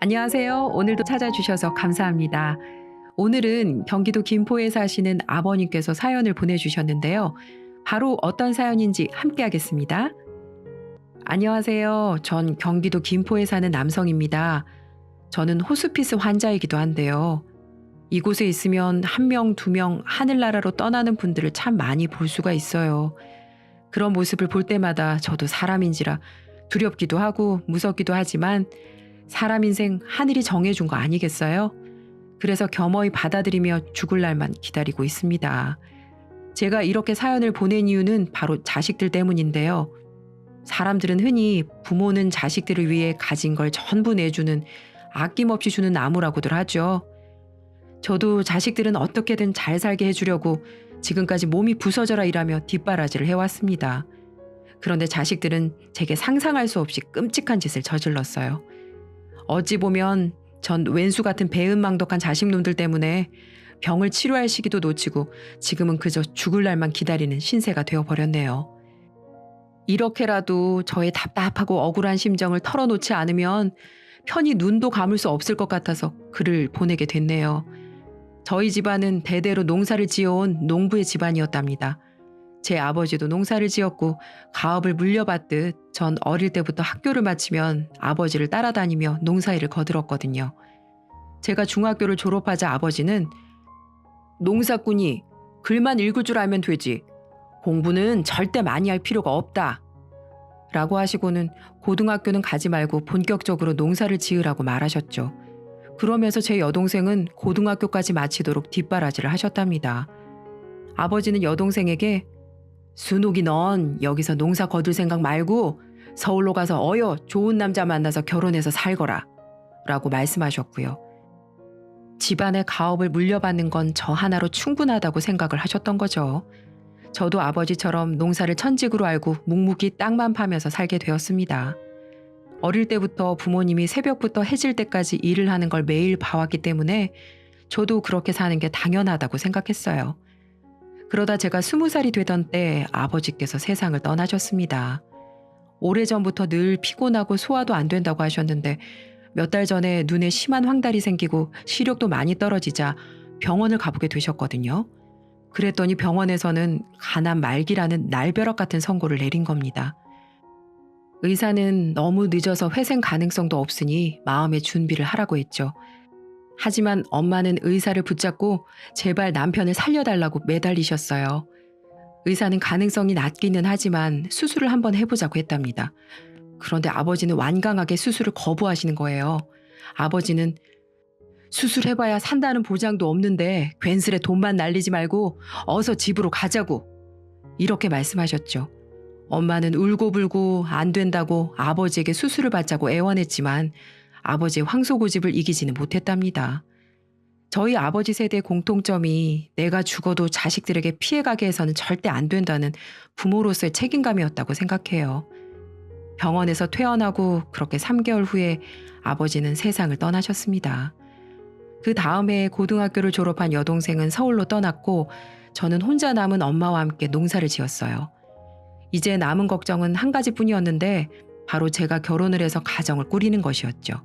안녕하세요. 오늘도 찾아주셔서 감사합니다. 오늘은 경기도 김포에 사시는 아버님께서 사연을 보내주셨는데요. 바로 어떤 사연인지 함께 하겠습니다. 안녕하세요. 전 경기도 김포에 사는 남성입니다. 저는 호스피스 환자이기도 한데요. 이곳에 있으면 한 명, 두 명 하늘나라로 떠나는 분들을 참 많이 볼 수가 있어요. 그런 모습을 볼 때마다 저도 사람인지라 두렵기도 하고 무섭기도 하지만 사람 인생 하늘이 정해준 거 아니겠어요? 그래서 겸허히 받아들이며 죽을 날만 기다리고 있습니다. 제가 이렇게 사연을 보낸 이유는 바로 자식들 때문인데요. 사람들은 흔히 부모는 자식들을 위해 가진 걸 전부 내주는 아낌없이 주는 나무라고들 하죠. 저도 자식들은 어떻게든 잘 살게 해주려고 지금까지 몸이 부서져라 일하며 뒷바라지를 해왔습니다. 그런데 자식들은 제게 상상할 수 없이 끔찍한 짓을 저질렀어요. 어찌 보면 전 왼수 같은 배은망덕한 자식놈들 때문에 병을 치료할 시기도 놓치고 지금은 그저 죽을 날만 기다리는 신세가 되어버렸네요. 이렇게라도 저의 답답하고 억울한 심정을 털어놓지 않으면 편히 눈도 감을 수 없을 것 같아서 글을 보내게 됐네요. 저희 집안은 대대로 농사를 지어온 농부의 집안이었답니다. 제 아버지도 농사를 지었고 가업을 물려받듯 전 어릴 때부터 학교를 마치면 아버지를 따라다니며 농사일을 거들었거든요. 제가 중학교를 졸업하자 아버지는 농사꾼이 글만 읽을 줄 알면 되지. 공부는 절대 많이 할 필요가 없다. 라고 하시고는 고등학교는 가지 말고 본격적으로 농사를 지으라고 말하셨죠. 그러면서 제 여동생은 고등학교까지 마치도록 뒷바라지를 하셨답니다. 아버지는 여동생에게 순옥이 넌 여기서 농사 거둘 생각 말고 서울로 가서 좋은 남자 만나서 결혼해서 살거라 라고 말씀하셨고요. 집안의 가업을 물려받는 건 저 하나로 충분하다고 생각을 하셨던 거죠. 저도 아버지처럼 농사를 천직으로 알고 묵묵히 땅만 파면서 살게 되었습니다. 어릴 때부터 부모님이 새벽부터 해질 때까지 일을 하는 걸 매일 봐왔기 때문에 저도 그렇게 사는 게 당연하다고 생각했어요. 그러다 제가 20살이 되던 때 아버지께서 세상을 떠나셨습니다. 오래전부터 늘 피곤하고 소화도 안 된다고 하셨는데 몇 달 전에 눈에 심한 황달이 생기고 시력도 많이 떨어지자 병원을 가보게 되셨거든요. 그랬더니 병원에서는 간암 말기라는 날벼락 같은 선고를 내린 겁니다. 의사는 너무 늦어서 회생 가능성도 없으니 마음의 준비를 하라고 했죠. 하지만 엄마는 의사를 붙잡고 제발 남편을 살려달라고 매달리셨어요. 의사는 가능성이 낮기는 하지만 수술을 한번 해보자고 했답니다. 그런데 아버지는 완강하게 수술을 거부하시는 거예요. 아버지는 수술해봐야 산다는 보장도 없는데 괜스레 돈만 날리지 말고 어서 집으로 가자고 이렇게 말씀하셨죠. 엄마는 울고불고 안 된다고 아버지에게 수술을 받자고 애원했지만 아버지의 황소고집을 이기지는 못했답니다. 저희 아버지 세대의 공통점이 내가 죽어도 자식들에게 피해가게 해서는 절대 안 된다는 부모로서의 책임감이었다고 생각해요. 병원에서 퇴원하고 그렇게 3개월 후에 아버지는 세상을 떠나셨습니다. 그 다음 해에 고등학교를 졸업한 여동생은 서울로 떠났고 저는 혼자 남은 엄마와 함께 농사를 지었어요. 이제 남은 걱정은 한 가지뿐이었는데 바로 제가 결혼을 해서 가정을 꾸리는 것이었죠.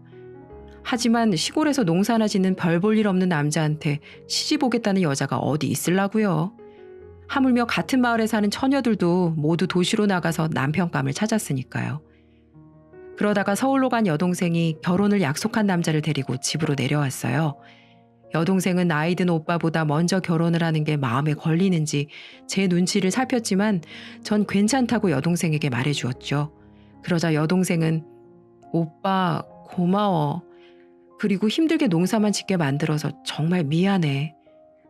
하지만 시골에서 농사나 짓는 별 볼 일 없는 남자한테 시집 오겠다는 여자가 어디 있을라고요. 하물며 같은 마을에 사는 처녀들도 모두 도시로 나가서 남편감을 찾았으니까요. 그러다가 서울로 간 여동생이 결혼을 약속한 남자를 데리고 집으로 내려왔어요. 여동생은 나이 든 오빠보다 먼저 결혼을 하는 게 마음에 걸리는지 제 눈치를 살폈지만 전 괜찮다고 여동생에게 말해주었죠. 그러자 여동생은 오빠 고마워. 그리고 힘들게 농사만 짓게 만들어서 정말 미안해.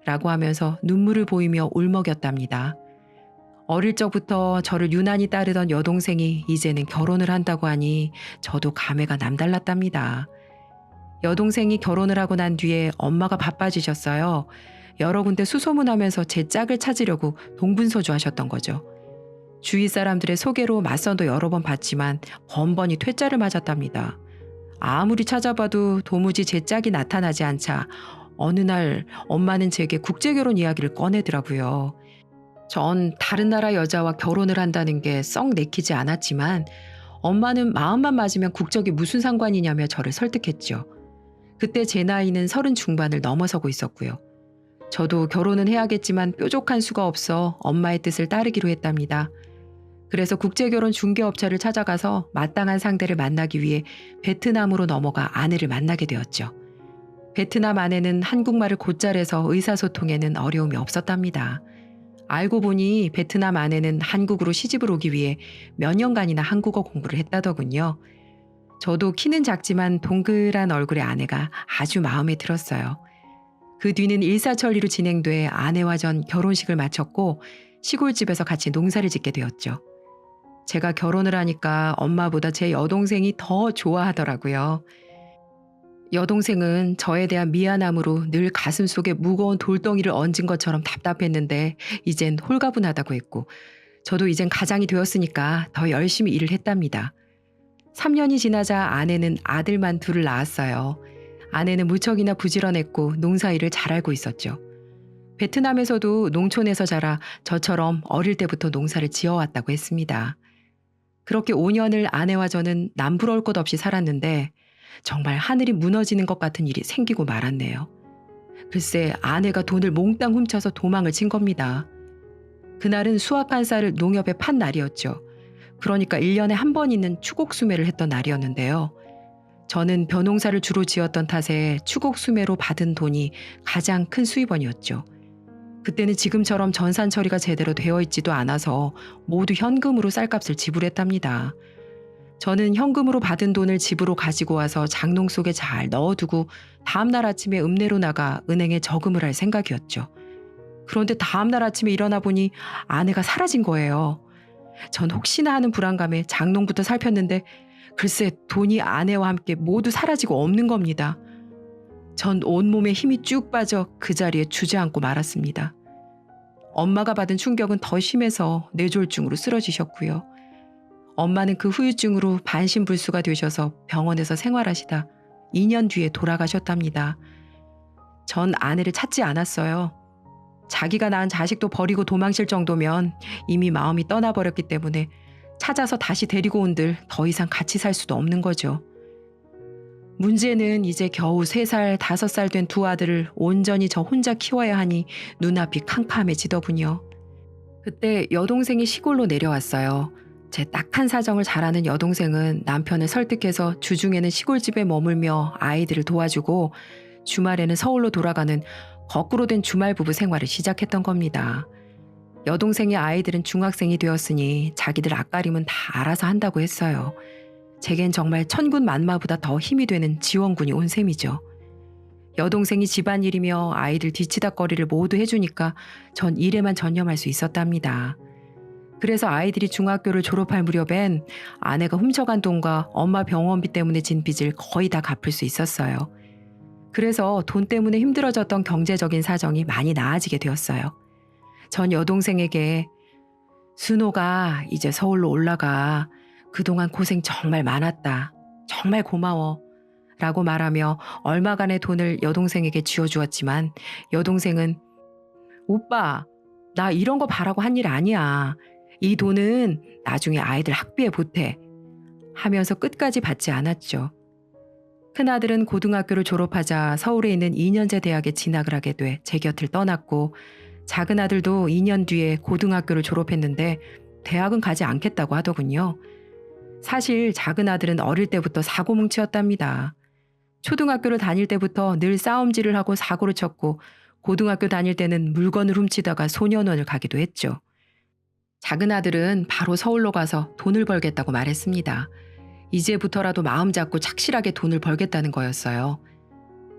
라고 하면서 눈물을 보이며 울먹였답니다. 어릴 적부터 저를 유난히 따르던 여동생이 이제는 결혼을 한다고 하니 저도 감회가 남달랐답니다. 여동생이 결혼을 하고 난 뒤에 엄마가 바빠지셨어요. 여러 군데 수소문하면서 제 짝을 찾으려고 동분서주 하셨던 거죠. 주위 사람들의 소개로 맞선도 여러 번 봤지만 번번이 퇴짜를 맞았답니다. 아무리 찾아봐도 도무지 제 짝이 나타나지 않자 어느 날 엄마는 제게 국제결혼 이야기를 꺼내더라고요. 전 다른 나라 여자와 결혼을 한다는 게 썩 내키지 않았지만 엄마는 마음만 맞으면 국적이 무슨 상관이냐며 저를 설득했죠. 그때 제 나이는 30 중반을 넘어서고 있었고요. 저도 결혼은 해야겠지만 뾰족한 수가 없어 엄마의 뜻을 따르기로 했답니다. 그래서 국제결혼 중개업체를 찾아가서 마땅한 상대를 만나기 위해 베트남으로 넘어가 아내를 만나게 되었죠. 베트남 아내는 한국말을 곧잘해서 의사소통에는 어려움이 없었답니다. 알고 보니 베트남 아내는 한국으로 시집을 오기 위해 몇 년간이나 한국어 공부를 했다더군요. 저도 키는 작지만 동글한 얼굴의 아내가 아주 마음에 들었어요. 그 뒤는 일사천리로 진행돼 아내와 전 결혼식을 마쳤고 시골집에서 같이 농사를 짓게 되었죠. 제가 결혼을 하니까 엄마보다 제 여동생이 더 좋아하더라고요. 여동생은 저에 대한 미안함으로 늘 가슴 속에 무거운 돌덩이를 얹은 것처럼 답답했는데 이젠 홀가분하다고 했고, 저도 이젠 가장이 되었으니까 더 열심히 일을 했답니다. 3년이 지나자 아내는 아들만 둘을 낳았어요. 아내는 무척이나 부지런했고 농사일을 잘 알고 있었죠. 베트남에서도 농촌에서 자라 저처럼 어릴 때부터 농사를 지어왔다고 했습니다. 그렇게 5년을 아내와 저는 남부러울 것 없이 살았는데 정말 하늘이 무너지는 것 같은 일이 생기고 말았네요. 글쎄, 아내가 돈을 몽땅 훔쳐서 도망을 친 겁니다. 그날은 수확 한 쌀을 농협에 판 날이었죠. 그러니까 1년에 한 번 있는 추곡수매를 했던 날이었는데요. 저는 벼농사를 주로 지었던 탓에 추곡수매로 받은 돈이 가장 큰 수입원이었죠. 그때는 지금처럼 전산 처리가 제대로 되어 있지도 않아서 모두 현금으로 쌀값을 지불했답니다. 저는 현금으로 받은 돈을 집으로 가지고 와서 장롱 속에 잘 넣어두고 다음날 아침에 읍내로 나가 은행에 저금을 할 생각이었죠. 그런데 다음날 아침에 일어나 보니 아내가 사라진 거예요. 전 혹시나 하는 불안감에 장롱부터 살폈는데 글쎄 돈이 아내와 함께 모두 사라지고 없는 겁니다. 전 온몸에 힘이 쭉 빠져 그 자리에 주저앉고 말았습니다. 엄마가 받은 충격은 더 심해서 뇌졸중으로 쓰러지셨고요. 엄마는 그 후유증으로 반신불수가 되셔서 병원에서 생활하시다 2년 뒤에 돌아가셨답니다. 전 아내를 찾지 않았어요. 자기가 낳은 자식도 버리고 도망칠 정도면 이미 마음이 떠나버렸기 때문에 찾아서 다시 데리고 온들 더 이상 같이 살 수도 없는 거죠. 문제는 이제 겨우 3살, 5살 된 두 아들을 온전히 저 혼자 키워야 하니 눈앞이 캄캄해지더군요. 그때 여동생이 시골로 내려왔어요. 제 딱한 사정을 잘 아는 여동생은 남편을 설득해서 주중에는 시골집에 머물며 아이들을 도와주고 주말에는 서울로 돌아가는 거꾸로 된 주말 부부 생활을 시작했던 겁니다. 여동생의 아이들은 중학생이 되었으니 자기들 앞가림은 다 알아서 한다고 했어요. 제겐 정말 천군 만마보다 더 힘이 되는 지원군이 온 셈이죠. 여동생이 집안일이며 아이들 뒤치다꺼리를 모두 해주니까 전 일에만 전념할 수 있었답니다. 그래서 아이들이 중학교를 졸업할 무렵엔 아내가 훔쳐간 돈과 엄마 병원비 때문에 진 빚을 거의 다 갚을 수 있었어요. 그래서 돈 때문에 힘들어졌던 경제적인 사정이 많이 나아지게 되었어요. 전 여동생에게 순호가 이제 서울로 올라가. 그동안 고생 정말 많았다. 정말 고마워. 라고 말하며 얼마간의 돈을 여동생에게 쥐어주었지만 여동생은 오빠, 나 이런 거 바라고 한 일 아니야. 이 돈은 나중에 아이들 학비에 보태. 하면서 끝까지 받지 않았죠. 큰아들은 고등학교를 졸업하자 서울에 있는 2년제 대학에 진학을 하게 돼 제 곁을 떠났고 작은 아들도 2년 뒤에 고등학교를 졸업했는데 대학은 가지 않겠다고 하더군요. 사실 작은 아들은 어릴 때부터 사고뭉치였답니다. 초등학교를 다닐 때부터 늘 싸움질을 하고 사고를 쳤고 고등학교 다닐 때는 물건을 훔치다가 소년원을 가기도 했죠. 작은 아들은 바로 서울로 가서 돈을 벌겠다고 말했습니다. 이제부터라도 마음 잡고 착실하게 돈을 벌겠다는 거였어요.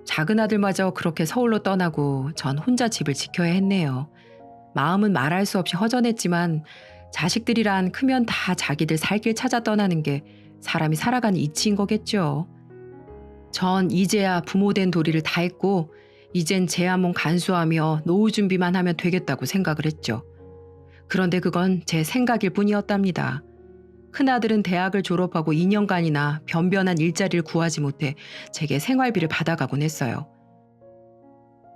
작은 아들마저 그렇게 서울로 떠나고 전 혼자 집을 지켜야 했네요. 마음은 말할 수 없이 허전했지만 자식들이란 크면 다 자기들 살 길 찾아 떠나는 게 사람이 살아가는 이치인 거겠죠. 전 이제야 부모된 도리를 다 했고 이젠 제 한 몸 간수하며 노후 준비만 하면 되겠다고 생각을 했죠. 그런데 그건 제 생각일 뿐이었답니다. 큰아들은 대학을 졸업하고 2년간이나 변변한 일자리를 구하지 못해 제게 생활비를 받아가곤 했어요.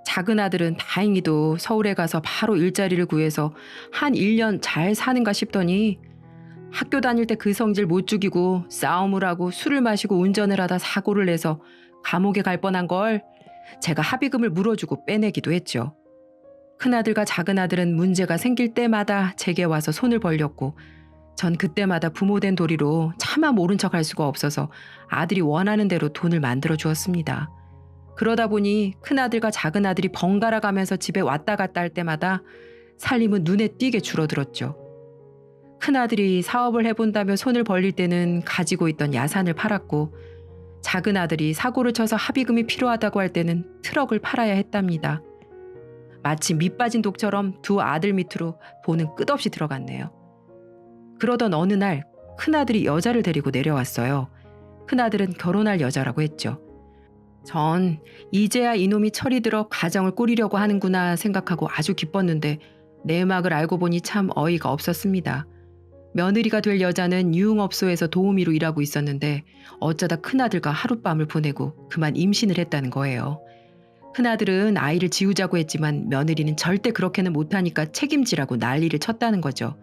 작은 아들은 다행히도 서울에 가서 바로 일자리를 구해서 한 1년 잘 사는가 싶더니 학교 다닐 때 그 성질 못 죽이고 싸움을 하고 술을 마시고 운전을 하다 사고를 내서 감옥에 갈 뻔한 걸 제가 합의금을 물어주고 빼내기도 했죠. 큰아들과 작은아들은 문제가 생길 때마다 제게 와서 손을 벌렸고 전 그때마다 부모된 도리로 차마 모른 척 할 수가 없어서 아들이 원하는 대로 돈을 만들어 주었습니다. 그러다 보니 큰아들과 작은아들이 번갈아 가면서 집에 왔다 갔다 할 때마다 살림은 눈에 띄게 줄어들었죠. 큰아들이 사업을 해본다며 손을 벌릴 때는 가지고 있던 야산을 팔았고 작은아들이 사고를 쳐서 합의금이 필요하다고 할 때는 트럭을 팔아야 했답니다. 마치 밑 빠진 독처럼 두 아들 밑으로 돈은 끝없이 들어갔네요. 그러던 어느 날 큰아들이 여자를 데리고 내려왔어요. 큰아들은 결혼할 여자라고 했죠. 전 이제야 이놈이 철이 들어 가정을 꾸리려고 하는구나 생각하고 아주 기뻤는데 내막을 알고 보니 참 어이가 없었습니다. 며느리가 될 여자는 유흥업소에서 도우미로 일하고 있었는데 어쩌다 큰아들과 하룻밤을 보내고 그만 임신을 했다는 거예요. 큰아들은 아이를 지우자고 했지만 며느리는 절대 그렇게는 못하니까 책임지라고 난리를 쳤다는 거죠.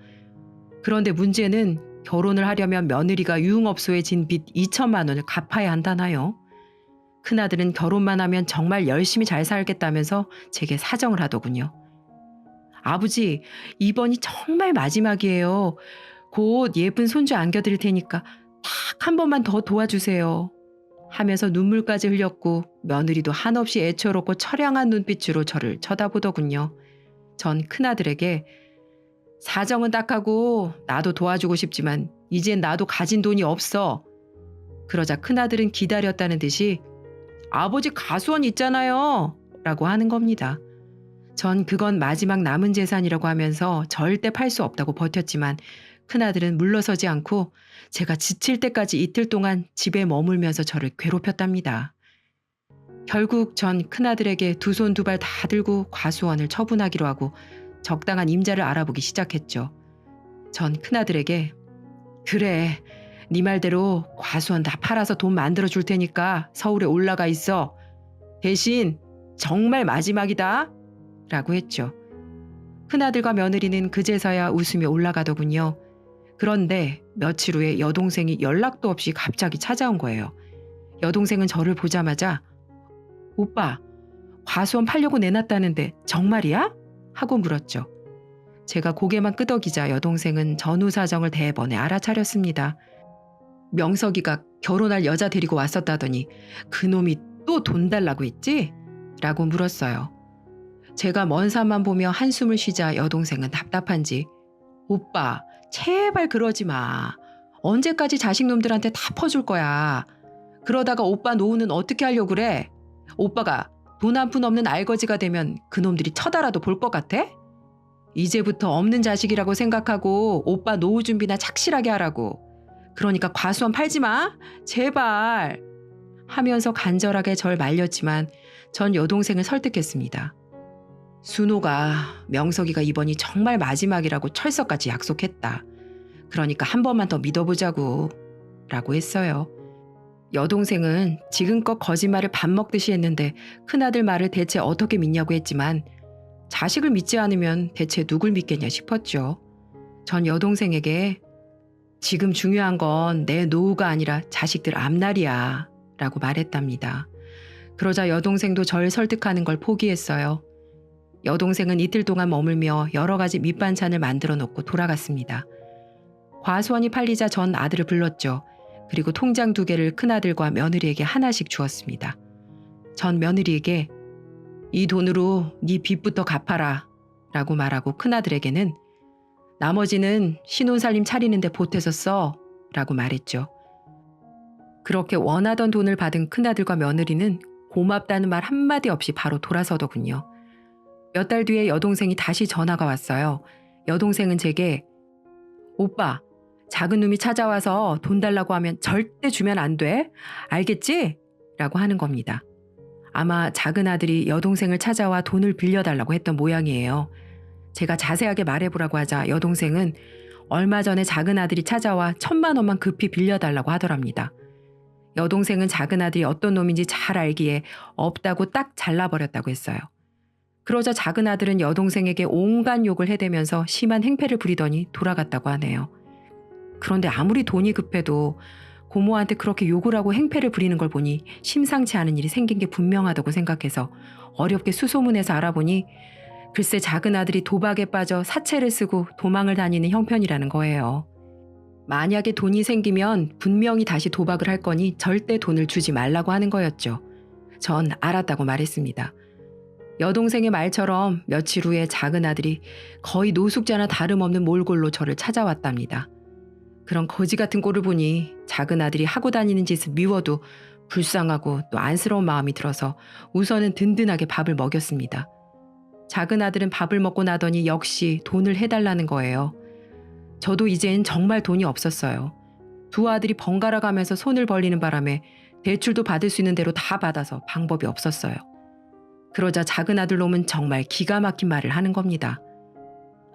그런데 문제는 결혼을 하려면 며느리가 유흥업소에 진 빚 2천만 원을 갚아야 한다나요? 큰아들은 결혼만 하면 정말 열심히 잘 살겠다면서 제게 사정을 하더군요. 아버지, 이번이 정말 마지막이에요. 곧 예쁜 손주 안겨드릴 테니까 딱 한 번만 더 도와주세요. 하면서 눈물까지 흘렸고 며느리도 한없이 애처롭고 처량한 눈빛으로 저를 쳐다보더군요. 전 큰아들에게 사정은 딱하고 나도 도와주고 싶지만 이젠 나도 가진 돈이 없어. 그러자 큰아들은 기다렸다는 듯이 아버지 가수원 있잖아요. 라고 하는 겁니다. 전 그건 마지막 남은 재산이라고 하면서 절대 팔 수 없다고 버텼지만 큰아들은 물러서지 않고 제가 지칠 때까지 이틀 동안 집에 머물면서 저를 괴롭혔답니다. 결국 전 큰아들에게 두 손 두 발 다 들고 과수원을 처분하기로 하고 적당한 임자를 알아보기 시작했죠. 전 큰아들에게 그래, 네 말대로 과수원 다 팔아서 돈 만들어 줄 테니까 서울에 올라가 있어. 대신 정말 마지막이다. 라고 했죠. 큰아들과 며느리는 그제서야 웃으며 올라가더군요. 그런데 며칠 후에 여동생이 연락도 없이 갑자기 찾아온 거예요. 여동생은 저를 보자마자 오빠, 과수원 팔려고 내놨다는데 정말이야? 하고 물었죠. 제가 고개만 끄덕이자 여동생은 전후 사정을 대번에 알아차렸습니다. 명석이가 결혼할 여자 데리고 왔었다더니 그놈이 또 돈 달라고 했지? 라고 물었어요. 제가 먼 산만 보며 한숨을 쉬자 여동생은 답답한지 오빠 제발 그러지 마. 언제까지 자식놈들한테 다 퍼줄 거야. 그러다가 오빠 노후는 어떻게 하려고 그래? 오빠가 돈 한 푼 없는 알거지가 되면 그놈들이 쳐다라도 볼 것 같아? 이제부터 없는 자식이라고 생각하고 오빠 노후 준비나 착실하게 하라고. 그러니까 과수원 팔지 마. 제발. 하면서 간절하게 절 말렸지만 전 여동생을 설득했습니다. 순호가 명석이가 이번이 정말 마지막이라고 철석같이 약속했다. 그러니까 한 번만 더 믿어보자고 라고 했어요. 여동생은 지금껏 거짓말을 밥 먹듯이 했는데 큰아들 말을 대체 어떻게 믿냐고 했지만 자식을 믿지 않으면 대체 누굴 믿겠냐 싶었죠. 전 여동생에게 지금 중요한 건 내 노후가 아니라 자식들 앞날이야 라고 말했답니다. 그러자 여동생도 절 설득하는 걸 포기했어요. 여동생은 이틀 동안 머물며 여러 가지 밑반찬을 만들어 놓고 돌아갔습니다. 과수원이 팔리자 전 아들을 불렀죠. 그리고 통장 2개를 큰아들과 며느리에게 하나씩 주었습니다. 전 며느리에게 이 돈으로 네 빚부터 갚아라 라고 말하고 큰아들에게는 나머지는 신혼살림 차리는데 보태서 써 라고 말했죠. 그렇게 원하던 돈을 받은 큰아들과 며느리는 고맙다는 말 한마디 없이 바로 돌아서더군요. 몇 달 뒤에 여동생이 다시 전화가 왔어요. 여동생은 제게 오빠, 작은 놈이 찾아와서 돈 달라고 하면 절대 주면 안 돼. 알겠지? 라고 하는 겁니다. 아마 작은 아들이 여동생을 찾아와 돈을 빌려달라고 했던 모양이에요. 제가 자세하게 말해보라고 하자 여동생은 얼마 전에 작은 아들이 찾아와 1,000만 원만 급히 빌려달라고 하더랍니다. 여동생은 작은 아들이 어떤 놈인지 잘 알기에 없다고 딱 잘라버렸다고 했어요. 그러자 작은 아들은 여동생에게 온갖 욕을 해대면서 심한 행패를 부리더니 돌아갔다고 하네요. 그런데 아무리 돈이 급해도 고모한테 그렇게 욕을 하고 행패를 부리는 걸 보니 심상치 않은 일이 생긴 게 분명하다고 생각해서 어렵게 수소문해서 알아보니 글쎄 작은 아들이 도박에 빠져 사채를 쓰고 도망을 다니는 형편이라는 거예요. 만약에 돈이 생기면 분명히 다시 도박을 할 거니 절대 돈을 주지 말라고 하는 거였죠. 전 알았다고 말했습니다. 여동생의 말처럼 며칠 후에 작은 아들이 거의 노숙자나 다름없는 몰골로 저를 찾아왔답니다. 그런 거지 같은 꼴을 보니 작은 아들이 하고 다니는 짓을 미워도 불쌍하고 또 안쓰러운 마음이 들어서 우선은 든든하게 밥을 먹였습니다. 작은 아들은 밥을 먹고 나더니 역시 돈을 해달라는 거예요. 저도 이젠 정말 돈이 없었어요. 두 아들이 번갈아 가면서 손을 벌리는 바람에 대출도 받을 수 있는 대로 다 받아서 방법이 없었어요. 그러자 작은 아들 놈은 정말 기가 막힌 말을 하는 겁니다.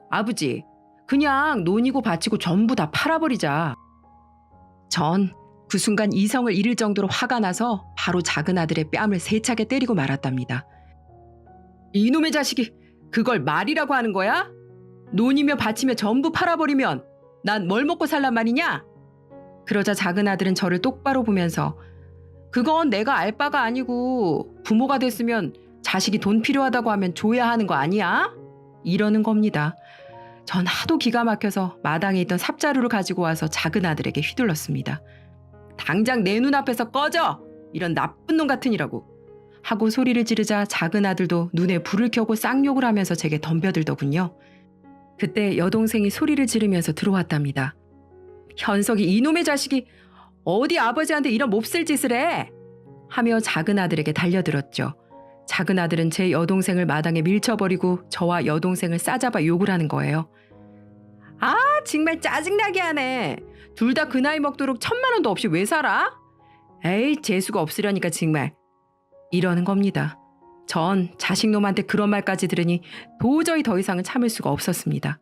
아버지, 그냥 논이고 밭이고 전부 다 팔아버리자. 전 그 순간 이성을 잃을 정도로 화가 나서 바로 작은 아들의 뺨을 세차게 때리고 말았답니다. 이놈의 자식이 그걸 말이라고 하는 거야? 논이며 밭이며 전부 팔아버리면 난 뭘 먹고 살란 말이냐? 그러자 작은 아들은 저를 똑바로 보면서 그건 내가 알 바가 아니고 부모가 됐으면 자식이 돈 필요하다고 하면 줘야 하는 거 아니야? 이러는 겁니다. 전 하도 기가 막혀서 마당에 있던 삽자루를 가지고 와서 작은 아들에게 휘둘렀습니다. 당장 내 눈앞에서 꺼져! 이런 나쁜 놈 같으니라고. 하고 소리를 지르자 작은 아들도 눈에 불을 켜고 쌍욕을 하면서 제게 덤벼들더군요. 그때 여동생이 소리를 지르면서 들어왔답니다. 현석이 이놈의 자식이 어디 아버지한테 이런 몹쓸 짓을 해! 하며 작은 아들에게 달려들었죠. 작은 아들은 제 여동생을 마당에 밀쳐버리고 저와 여동생을 싸잡아 욕을 하는 거예요. 아, 정말 짜증나게 하네. 둘 다 그 나이 먹도록 1,000만 원도 없이 왜 살아? 에이, 재수가 없으려니까 정말. 이러는 겁니다. 전 자식놈한테 그런 말까지 들으니 도저히 더 이상은 참을 수가 없었습니다.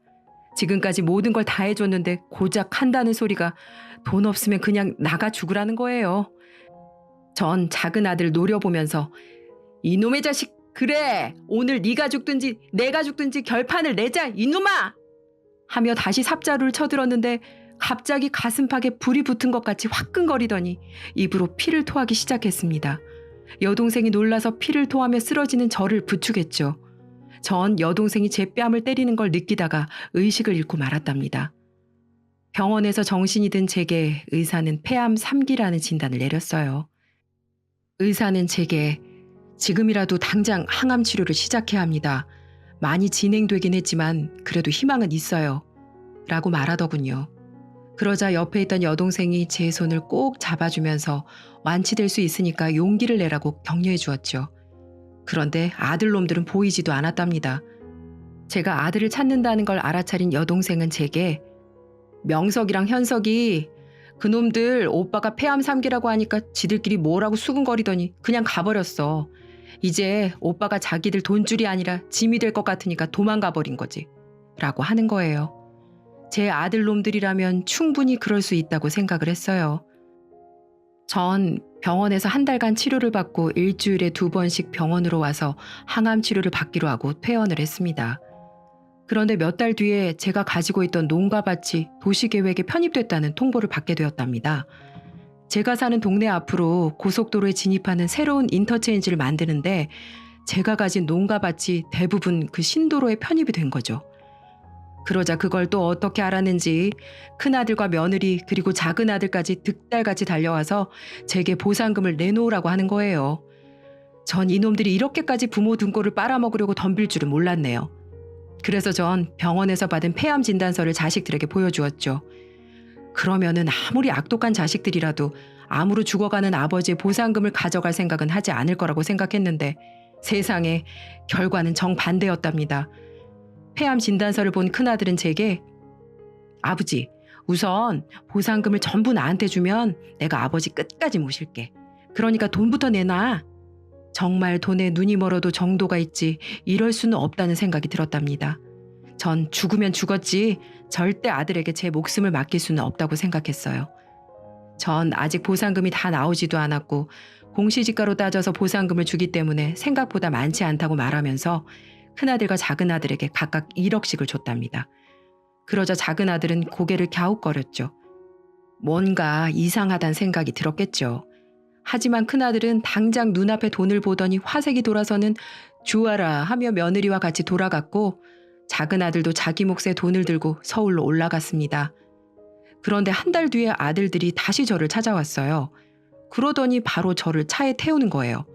지금까지 모든 걸 다 해줬는데 고작 한다는 소리가 돈 없으면 그냥 나가 죽으라는 거예요. 전 작은 아들 노려보면서 이놈의 자식, 그래, 오늘 네가 죽든지 내가 죽든지 결판을 내자 이놈아! 하며 다시 삽자루를 쳐들었는데 갑자기 가슴팍에 불이 붙은 것 같이 화끈거리더니 입으로 피를 토하기 시작했습니다. 여동생이 놀라서 피를 토하며 쓰러지는 저를 부축했죠. 전 여동생이 제 뺨을 때리는 걸 느끼다가 의식을 잃고 말았답니다. 병원에서 정신이 든 제게 의사는 폐암 3기라는 진단을 내렸어요. 의사는 제게 지금이라도 당장 항암 치료를 시작해야 합니다. 많이 진행되긴 했지만 그래도 희망은 있어요. 라고 말하더군요. 그러자 옆에 있던 여동생이 제 손을 꼭 잡아주면서 완치될 수 있으니까 용기를 내라고 격려해 주었죠. 그런데 아들놈들은 보이지도 않았답니다. 제가 아들을 찾는다는 걸 알아차린 여동생은 제게 명석이랑 현석이 그놈들 오빠가 폐암 3기라고 하니까 지들끼리 뭐라고 수근거리더니 그냥 가버렸어. 이제 오빠가 자기들 돈줄이 아니라 짐이 될 것 같으니까 도망가버린 거지. 라고 하는 거예요. 제 아들놈들이라면 충분히 그럴 수 있다고 생각을 했어요. 전 병원에서 한 달간 치료를 받고 일주일에 2번씩 병원으로 와서 항암 치료를 받기로 하고 퇴원을 했습니다. 그런데 몇 달 뒤에 제가 가지고 있던 농가 밭이 도시계획에 편입됐다는 통보를 받게 되었답니다. 제가 사는 동네 앞으로 고속도로에 진입하는 새로운 인터체인지를 만드는데 제가 가진 농가 밭이 대부분 그 신도로에 편입이 된 거죠. 그러자 그걸 또 어떻게 알았는지 큰아들과 며느리 그리고 작은아들까지 득달같이 달려와서 제게 보상금을 내놓으라고 하는 거예요. 전 이놈들이 이렇게까지 부모 등골을 빨아먹으려고 덤빌 줄은 몰랐네요. 그래서 전 병원에서 받은 폐암 진단서를 자식들에게 보여주었죠. 그러면은 아무리 악독한 자식들이라도 암으로 죽어가는 아버지의 보상금을 가져갈 생각은 하지 않을 거라고 생각했는데 세상에 결과는 정반대였답니다. 폐암 진단서를 본 큰아들은 제게 아버지, 우선 보상금을 전부 나한테 주면 내가 아버지 끝까지 모실게. 그러니까 돈부터 내놔. 정말 돈에 눈이 멀어도 정도가 있지 이럴 수는 없다는 생각이 들었답니다. 전 죽으면 죽었지 절대 아들에게 제 목숨을 맡길 수는 없다고 생각했어요. 전 아직 보상금이 다 나오지도 않았고 공시지가로 따져서 보상금을 주기 때문에 생각보다 많지 않다고 말하면서 큰아들과 작은아들에게 각각 1억씩을 줬답니다. 그러자 작은아들은 고개를 갸웃거렸죠. 뭔가 이상하단 생각이 들었겠죠. 하지만 큰아들은 당장 눈앞에 돈을 보더니 화색이 돌아서는 주아라 하며 며느리와 같이 돌아갔고, 작은 아들도 자기 몫의 돈을 들고 서울로 올라갔습니다. 그런데 한 달 뒤에 아들들이 다시 저를 찾아왔어요. 그러더니 바로 저를 차에 태우는 거예요.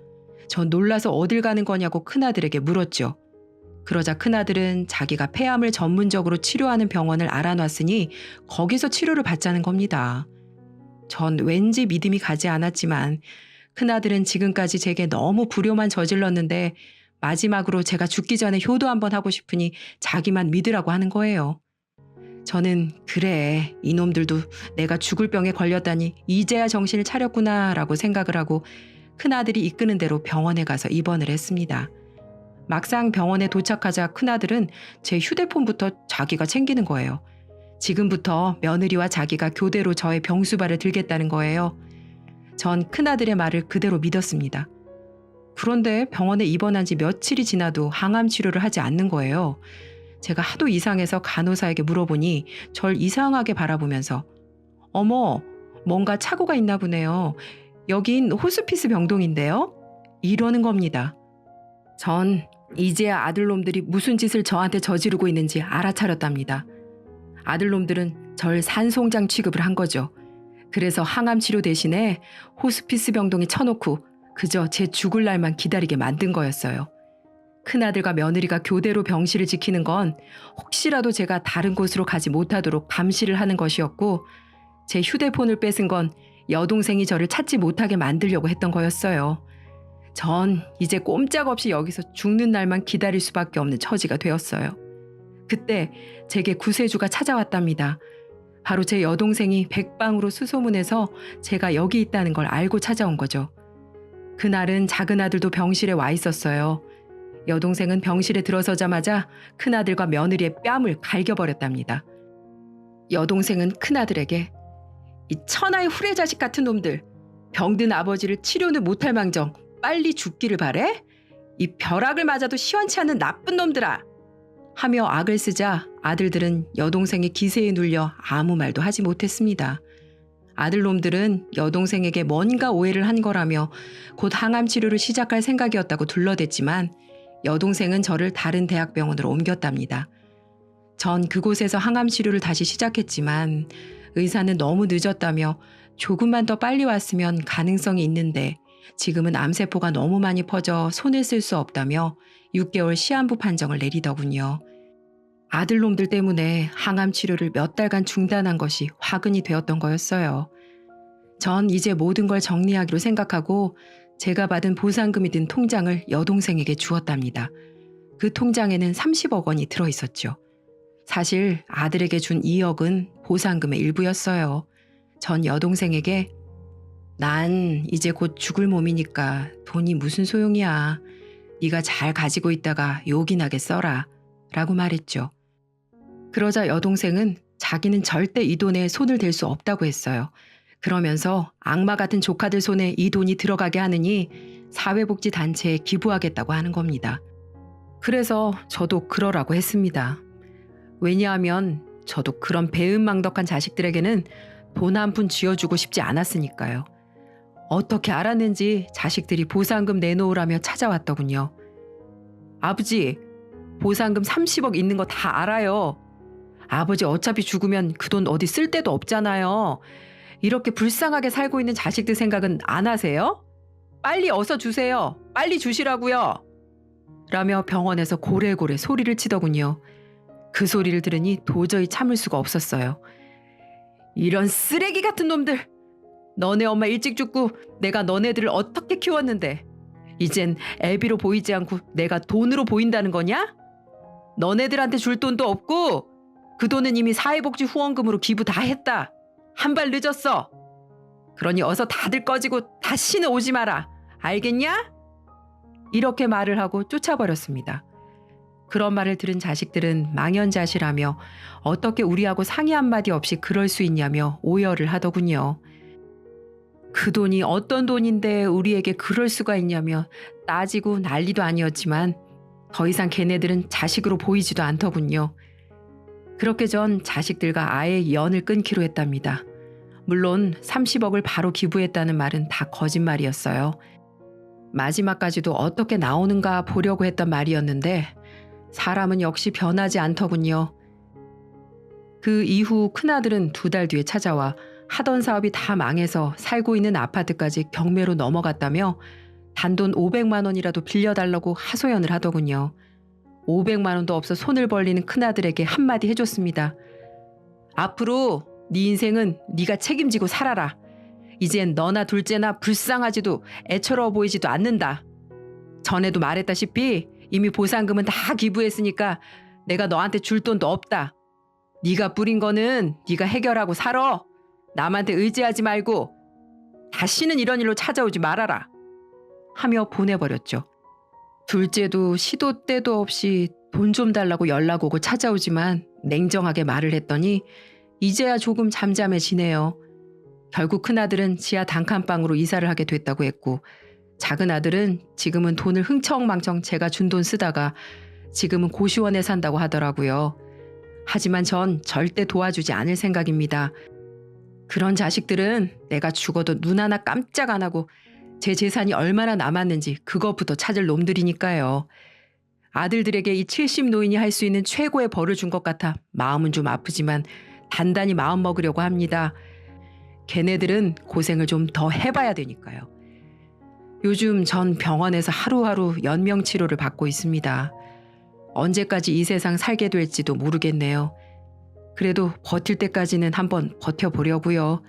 전 놀라서 어딜 가는 거냐고 큰아들에게 물었죠. 그러자 큰아들은 자기가 폐암을 전문적으로 치료하는 병원을 알아놨으니 거기서 치료를 받자는 겁니다. 전 왠지 믿음이 가지 않았지만 큰아들은 지금까지 제게 너무 불효만 저질렀는데 마지막으로 제가 죽기 전에 효도 한번 하고 싶으니 자기만 믿으라고 하는 거예요. 저는 그래, 이놈들도 내가 죽을 병에 걸렸다니 이제야 정신을 차렸구나 라고 생각을 하고 큰아들이 이끄는 대로 병원에 가서 입원을 했습니다. 막상 병원에 도착하자 큰아들은 제 휴대폰부터 자기가 챙기는 거예요. 지금부터 며느리와 자기가 교대로 저의 병수발을 들겠다는 거예요. 전 큰아들의 말을 그대로 믿었습니다. 그런데 병원에 입원한 지 며칠이 지나도 항암 치료를 하지 않는 거예요. 제가 하도 이상해서 간호사에게 물어보니 절 이상하게 바라보면서 어머, 뭔가 착오가 있나 보네요. 여긴 호스피스 병동인데요? 이러는 겁니다. 전 이제야 아들놈들이 무슨 짓을 저한테 저지르고 있는지 알아차렸답니다. 아들놈들은 절 산송장 취급을 한 거죠. 그래서 항암 치료 대신에 호스피스 병동에 쳐놓고 그저 제 죽을 날만 기다리게 만든 거였어요. 큰아들과 며느리가 교대로 병실을 지키는 건 혹시라도 제가 다른 곳으로 가지 못하도록 감시를 하는 것이었고, 제 휴대폰을 뺏은 건 여동생이 저를 찾지 못하게 만들려고 했던 거였어요. 전 이제 꼼짝없이 여기서 죽는 날만 기다릴 수밖에 없는 처지가 되었어요. 그때 제게 구세주가 찾아왔답니다. 바로 제 여동생이 백방으로 수소문해서 제가 여기 있다는 걸 알고 찾아온 거죠. 그날은 작은 아들도 병실에 와 있었어요. 여동생은 병실에 들어서자마자 큰아들과 며느리의 뺨을 갈겨버렸답니다. 여동생은 큰아들에게 이 천하의 후레자식 같은 놈들, 병든 아버지를 치료는 못할 망정 빨리 죽기를 바래? 이 벼락을 맞아도 시원치 않은 나쁜 놈들아! 하며 악을 쓰자 아들들은 여동생의 기세에 눌려 아무 말도 하지 못했습니다. 아들놈들은 여동생에게 뭔가 오해를 한 거라며 곧 항암 치료를 시작할 생각이었다고 둘러댔지만 여동생은 저를 다른 대학병원으로 옮겼답니다. 전 그곳에서 항암 치료를 다시 시작했지만 의사는 너무 늦었다며 조금만 더 빨리 왔으면 가능성이 있는데 지금은 암세포가 너무 많이 퍼져 손을 쓸 수 없다며 6개월 시한부 판정을 내리더군요. 아들놈들 때문에 항암 치료를 몇 달간 중단한 것이 화근이 되었던 거였어요. 전 이제 모든 걸 정리하기로 생각하고 제가 받은 보상금이 든 통장을 여동생에게 주었답니다. 그 통장에는 30억 원이 들어있었죠. 사실 아들에게 준 2억은 보상금의 일부였어요. 전 여동생에게 난 이제 곧 죽을 몸이니까 돈이 무슨 소용이야. 네가 잘 가지고 있다가 욕이 나게 써라 라고 말했죠. 그러자 여동생은 자기는 절대 이 돈에 손을 댈 수 없다고 했어요. 그러면서 악마 같은 조카들 손에 이 돈이 들어가게 하느니 사회복지단체에 기부하겠다고 하는 겁니다. 그래서 저도 그러라고 했습니다. 왜냐하면 저도 그런 배은망덕한 자식들에게는 돈 한 푼 쥐어주고 싶지 않았으니까요. 어떻게 알았는지 자식들이 보상금 내놓으라며 찾아왔더군요. 아버지, 보상금 30억 있는 거 다 알아요. 아버지 어차피 죽으면 그 돈 어디 쓸 데도 없잖아요. 이렇게 불쌍하게 살고 있는 자식들 생각은 안 하세요? 빨리 어서 주세요. 빨리 주시라고요. 라며 병원에서 고래고래 소리를 치더군요. 그 소리를 들으니 도저히 참을 수가 없었어요. 이런 쓰레기 같은 놈들! 너네 엄마 일찍 죽고 내가 너네들을 어떻게 키웠는데 이젠 애비로 보이지 않고 내가 돈으로 보인다는 거냐? 너네들한테 줄 돈도 없고 그 돈은 이미 사회복지 후원금으로 기부 다 했다. 한 발 늦었어. 그러니 어서 다들 꺼지고 다시는 오지 마라. 알겠냐? 이렇게 말을 하고 쫓아버렸습니다. 그런 말을 들은 자식들은 망연자실하며 어떻게 우리하고 상의 한마디 없이 그럴 수 있냐며 오열을 하더군요. 그 돈이 어떤 돈인데 우리에게 그럴 수가 있냐며 따지고 난리도 아니었지만 더 이상 걔네들은 자식으로 보이지도 않더군요. 그렇게 전 자식들과 아예 연을 끊기로 했답니다. 물론 30억을 바로 기부했다는 말은 다 거짓말이었어요. 마지막까지도 어떻게 나오는가 보려고 했던 말이었는데 사람은 역시 변하지 않더군요. 그 이후 큰아들은 2달 뒤에 찾아와 하던 사업이 다 망해서 살고 있는 아파트까지 경매로 넘어갔다며 단돈 500만 원이라도 빌려달라고 하소연을 하더군요. 500만 원도 없어 손을 벌리는 큰아들에게 한마디 해줬습니다. 앞으로 네 인생은 네가 책임지고 살아라. 이젠 너나 둘째나 불쌍하지도 애처로워 보이지도 않는다. 전에도 말했다시피 이미 보상금은 다 기부했으니까 내가 너한테 줄 돈도 없다. 네가 뿌린 거는 네가 해결하고 살아. 남한테 의지하지 말고 다시는 이런 일로 찾아오지 말아라. 하며 보내버렸죠. 둘째도 시도 때도 없이 돈 좀 달라고 연락 오고 찾아오지만 냉정하게 말을 했더니 이제야 조금 잠잠해지네요. 결국 큰아들은 지하 단칸방으로 이사를 하게 됐다고 했고 작은 아들은 지금은 돈을 흥청망청 제가 준 돈 쓰다가 지금은 고시원에 산다고 하더라고요. 하지만 전 절대 도와주지 않을 생각입니다. 그런 자식들은 내가 죽어도 눈 하나 깜짝 안 하고 제 재산이 얼마나 남았는지 그것부터 찾을 놈들이니까요. 아들들에게 이 70 노인이 할 수 있는 최고의 벌을 준 것 같아 마음은 좀 아프지만 단단히 마음 먹으려고 합니다. 걔네들은 고생을 좀 더 해봐야 되니까요. 요즘 전 병원에서 하루하루 연명 치료를 받고 있습니다. 언제까지 이 세상 살게 될지도 모르겠네요. 그래도 버틸 때까지는 한번 버텨보려고요.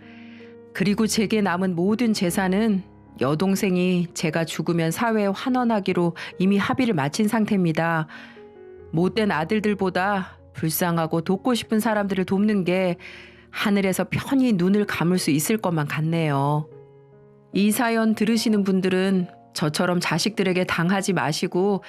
그리고 제게 남은 모든 재산은 여동생이 제가 죽으면 사회에 환원하기로 이미 합의를 마친 상태입니다. 못된 아들들보다 불쌍하고 돕고 싶은 사람들을 돕는 게 하늘에서 편히 눈을 감을 수 있을 것만 같네요. 이 사연 들으시는 분들은 저처럼 자식들에게 당하지 마시고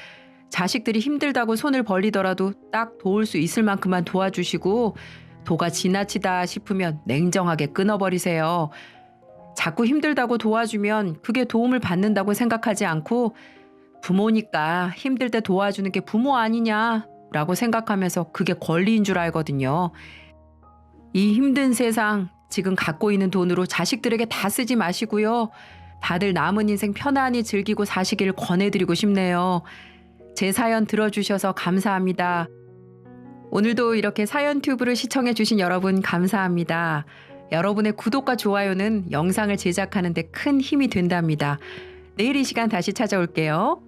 자식들이 힘들다고 손을 벌리더라도 딱 도울 수 있을 만큼만 도와주시고 도가 지나치다 싶으면 냉정하게 끊어버리세요. 자꾸 힘들다고 도와주면 그게 도움을 받는다고 생각하지 않고 부모니까 힘들 때 도와주는 게 부모 아니냐라고 생각하면서 그게 권리인 줄 알거든요. 이 힘든 세상 지금 갖고 있는 돈으로 자식들에게 다 쓰지 마시고요. 다들 남은 인생 편안히 즐기고 사시기를 권해드리고 싶네요. 제 사연 들어주셔서 감사합니다. 오늘도 이렇게 사연 튜브를 시청해주신 여러분 감사합니다. 여러분의 구독과 좋아요는 영상을 제작하는 데 큰 힘이 된답니다. 내일 이 시간 다시 찾아올게요.